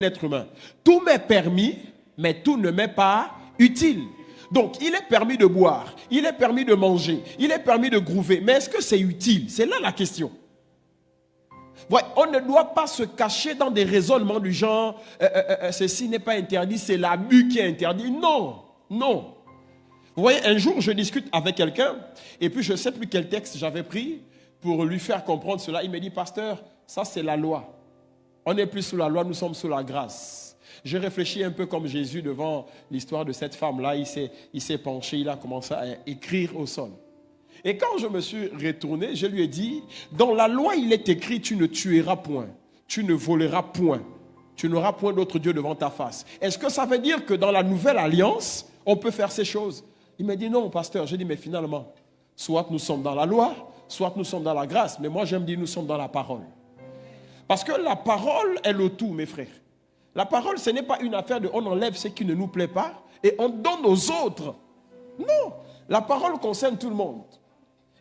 L'être humain. Tout m'est permis, mais tout ne m'est pas utile. Donc, il est permis de boire, il est permis de manger, il est permis de grouver. Mais est-ce que c'est utile? C'est là la question. Ouais, on ne doit pas se cacher dans des raisonnements du genre ceci n'est pas interdit, c'est l'abus qui est interdit. Non, non. Vous voyez, un jour, je discute avec quelqu'un et puis je ne sais plus quel texte j'avais pris pour lui faire comprendre cela. Il me dit, pasteur, ça c'est la loi. On n'est plus sous la loi, nous sommes sous la grâce. J'ai réfléchi un peu comme Jésus devant l'histoire de cette femme-là. Il s'est penché, il a commencé à écrire au sol. Et quand je me suis retourné, je lui ai dit, dans la loi, il est écrit, tu ne tueras point, tu ne voleras point, tu n'auras point d'autre Dieu devant ta face. Est-ce que ça veut dire que dans la nouvelle alliance, on peut faire ces choses? Il m'a dit, non, pasteur. J'ai dit, mais finalement, soit nous sommes dans la loi, soit nous sommes dans la grâce. Mais moi, j'aime dire, nous sommes dans la parole. Parce que la parole est le tout, mes frères. La parole, ce n'est pas une affaire de on enlève ce qui ne nous plaît pas et on donne aux autres. Non, la parole concerne tout le monde.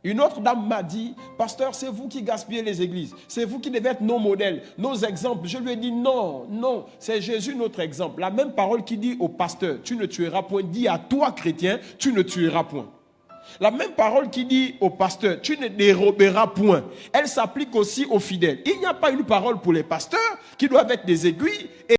Une autre dame m'a dit, pasteur, c'est vous qui gaspillez les églises. C'est vous qui devez être nos modèles, nos exemples. Je lui ai dit, non, non, c'est Jésus notre exemple. La même parole qui dit au pasteur, tu ne tueras point, dit à toi, chrétien, tu ne tueras point. La même parole qui dit au pasteur, tu ne déroberas point, elle s'applique aussi aux fidèles. Il n'y a pas une parole pour les pasteurs qui doivent être des aiguilles.